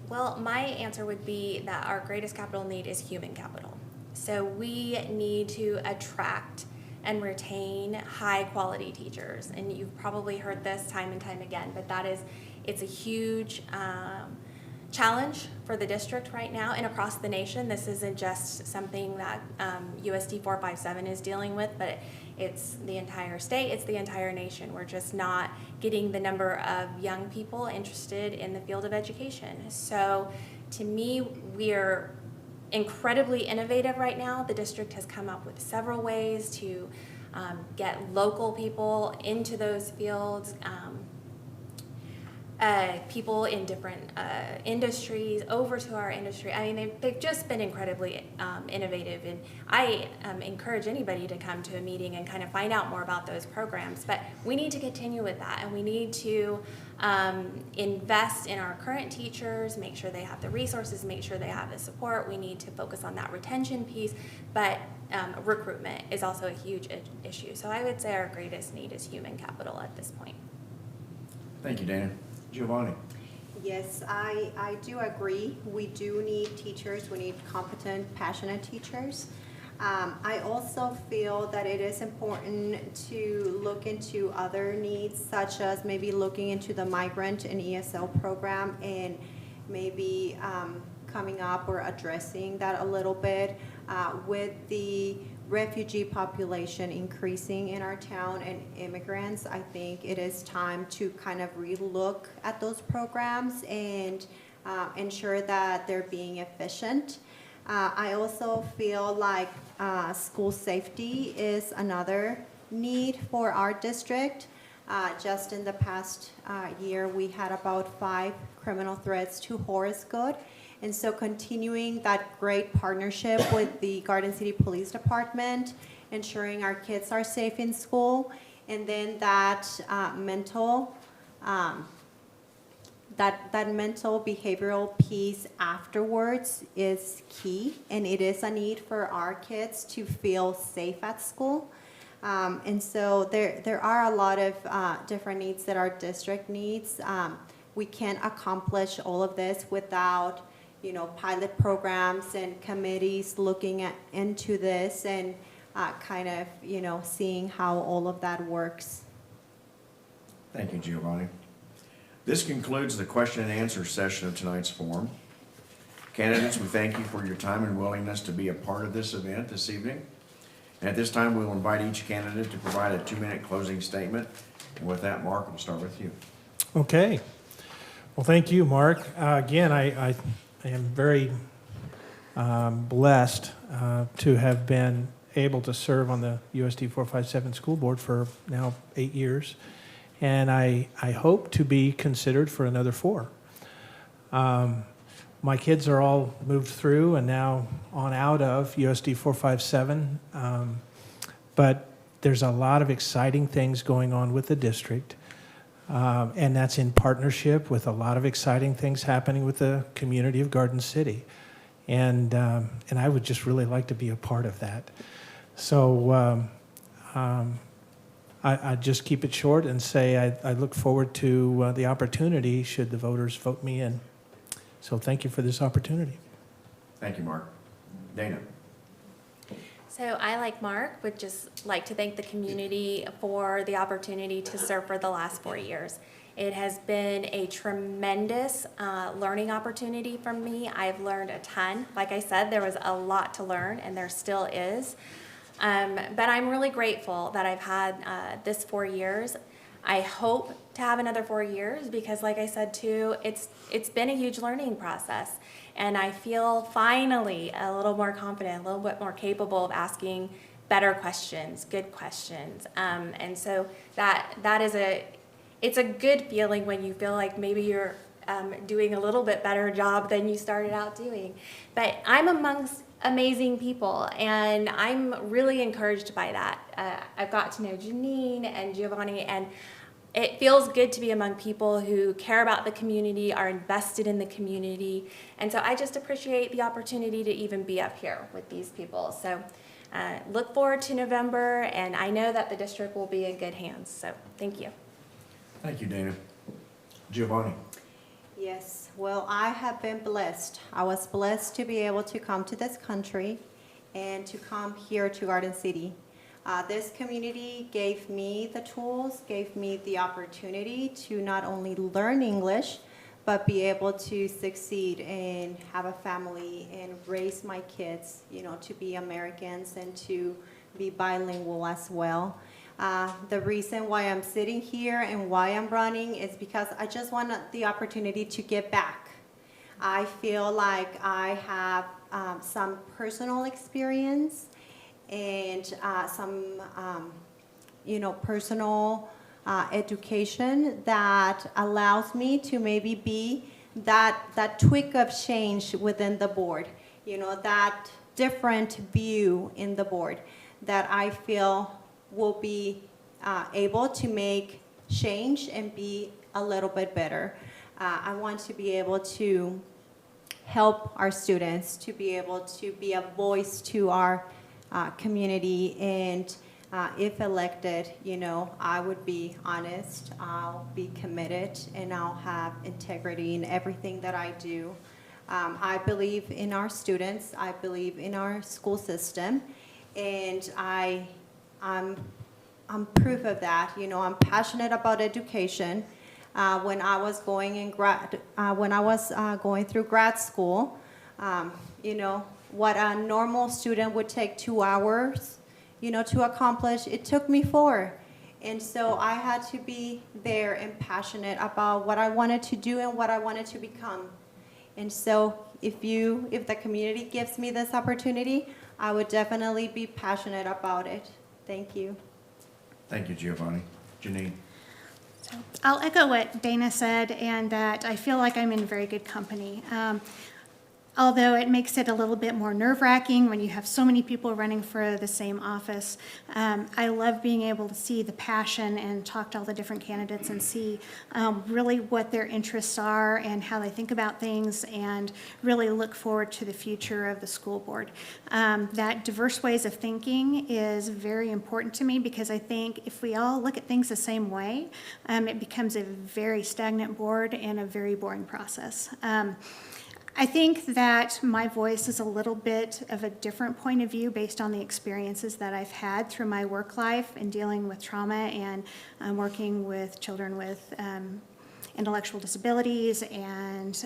Well, my answer would be that our greatest capital need is human capital. So we need to attract and retain high-quality teachers. And you've probably heard this time and time again, but it's a huge challenge for the district right now and across the nation. This isn't just something that USD 457 is dealing with, but it's the entire state, it's the entire nation. We're just not getting the number of young people interested in the field of education. So to me, we're incredibly innovative right now. The district has come up with several ways to get local people into those fields, people in different industries over to our industry. I mean, they've just been incredibly innovative, and I encourage anybody to come to a meeting and kind of find out more about those programs. But we need to continue with that, and we need to invest in our current teachers, make sure they have the resources, make sure they have the support. We need to focus on that retention piece, but recruitment is also a huge issue. So I would say our greatest need is human capital at this point. Thank you, Dana. Giovanni? Yes, I do agree. We do need teachers. We need competent, passionate teachers. I also feel that it is important to look into other needs, such as maybe looking into the migrant and ESL program and maybe coming up or addressing that a little bit with the refugee population increasing in our town and immigrants. I think it is time to kind of relook at those programs and ensure that they're being efficient. I also feel like school safety is another need for our district. Just in the past year, we had about 5 criminal threats to Horace Good. And so continuing that great partnership with the Garden City Police Department, ensuring our kids are safe in school, and then that mental behavioral piece afterwards is key, and it is a need for our kids to feel safe at school. And so there are a lot of different needs that our district needs. We can't accomplish all of this without pilot programs and committees looking into this and kind of, seeing how all of that works. Thank you, Giovanni. This concludes the question and answer session of tonight's forum. Candidates, we thank you for your time and willingness to be a part of this event this evening. And at this time, we will invite each candidate to provide a 2-minute closing statement. And with that, Mark, we'll start with you. Okay. Well, thank you, Mark. Again, I am very blessed to have been able to serve on the USD 457 school board for now 8 years, and I hope to be considered for another 4. My kids are all moved through and now on out of USD 457, but there's a lot of exciting things going on with the district. And that's in partnership with a lot of exciting things happening with the community of Garden City. And I would just really like to be a part of that. So I just keep it short and say I look forward to the opportunity should the voters vote me in. So thank you for this opportunity. Thank you, Mark. Dana? So I, like Mark, would just like to thank the community for the opportunity to serve for the last 4 years. It has been a tremendous learning opportunity for me. I've learned a ton. Like I said, there was a lot to learn, and there still is. But I'm really grateful that I've had this 4 years. I hope to have another 4 years because, like I said too, it's been a huge learning process, and I feel finally a little more confident, a little bit more capable of asking better questions, good questions, and so that is it's a good feeling when you feel like maybe you're doing a little bit better job than you started out doing. But I'm amongst amazing people, and I'm really encouraged by that. I've got to know Janine and Giovanni, and it feels good to be among people who care about the community, are invested in the community, and so I just appreciate the opportunity to even be up here with these people. So look forward to November, and I know that the district will be in good hands, so thank you. Thank you, Dana. Giovanni? Yes, well, I have been blessed. I was blessed to be able to come to this country and to come here to Garden City. This community gave me the tools, gave me the opportunity to not only learn English, but be able to succeed and have a family and raise my kids, to be Americans and to be bilingual as well. The reason why I'm sitting here and why I'm running is because I just want the opportunity to give back. I feel like I have some personal experience and some, personal education that allows me to maybe be that tweak of change within the board, that different view in the board that I feel will be able to make change and be a little bit better. I want to be able to help our students, to be able to be a voice to our community, and if elected, I would be honest, I'll be committed, and I'll have integrity in everything that I do. I believe in our students, I believe in our school system, and I'm proof of that. I'm passionate about education. When I was going through grad school, what a normal student would take 2 hours, to accomplish, it took me 4. And so I had to be there and passionate about what I wanted to do and what I wanted to become. And so if the community gives me this opportunity, I would definitely be passionate about it. Thank you. Thank you, Giovanni. Janine? I'll echo what Dana said, and that I feel like I'm in very good company. Although it makes it a little bit more nerve-wracking when you have so many people running for the same office. I love being able to see the passion and talk to all the different candidates and see really what their interests are and how they think about things, and really look forward to the future of the school board. That diverse ways of thinking is very important to me, because I think if we all look at things the same way, it becomes a very stagnant board and a very boring process. I think that my voice is a little bit of a different point of view based on the experiences that I've had through my work life in dealing with trauma and working with children with intellectual disabilities and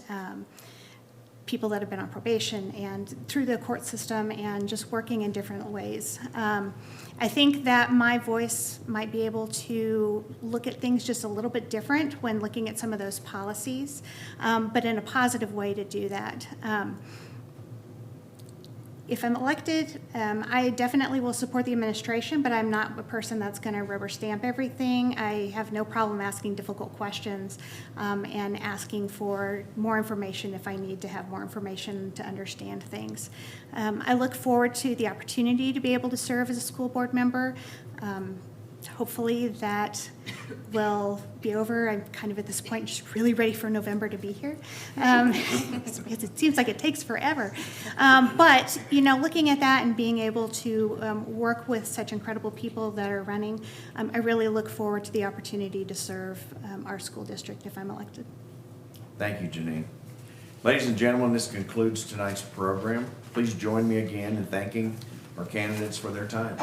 people that have been on probation and through the court system and just working in different ways. I think that my voice might be able to look at things just a little bit different when looking at some of those policies, but in a positive way to do that. If I'm elected, I definitely will support the administration, but I'm not a person that's going to rubber stamp everything. I have no problem asking difficult questions and asking for more information if I need to have more information to understand things. I look forward to the opportunity to be able to serve as a school board member. Hopefully that will be over. I'm kind of at this point just really ready for November to be here because it seems like it takes forever. But, looking at that and being able to work with such incredible people that are running, I really look forward to the opportunity to serve our school district if I'm elected. Thank you, Janine. Ladies and gentlemen, this concludes tonight's program. Please join me again in thanking our candidates for their time.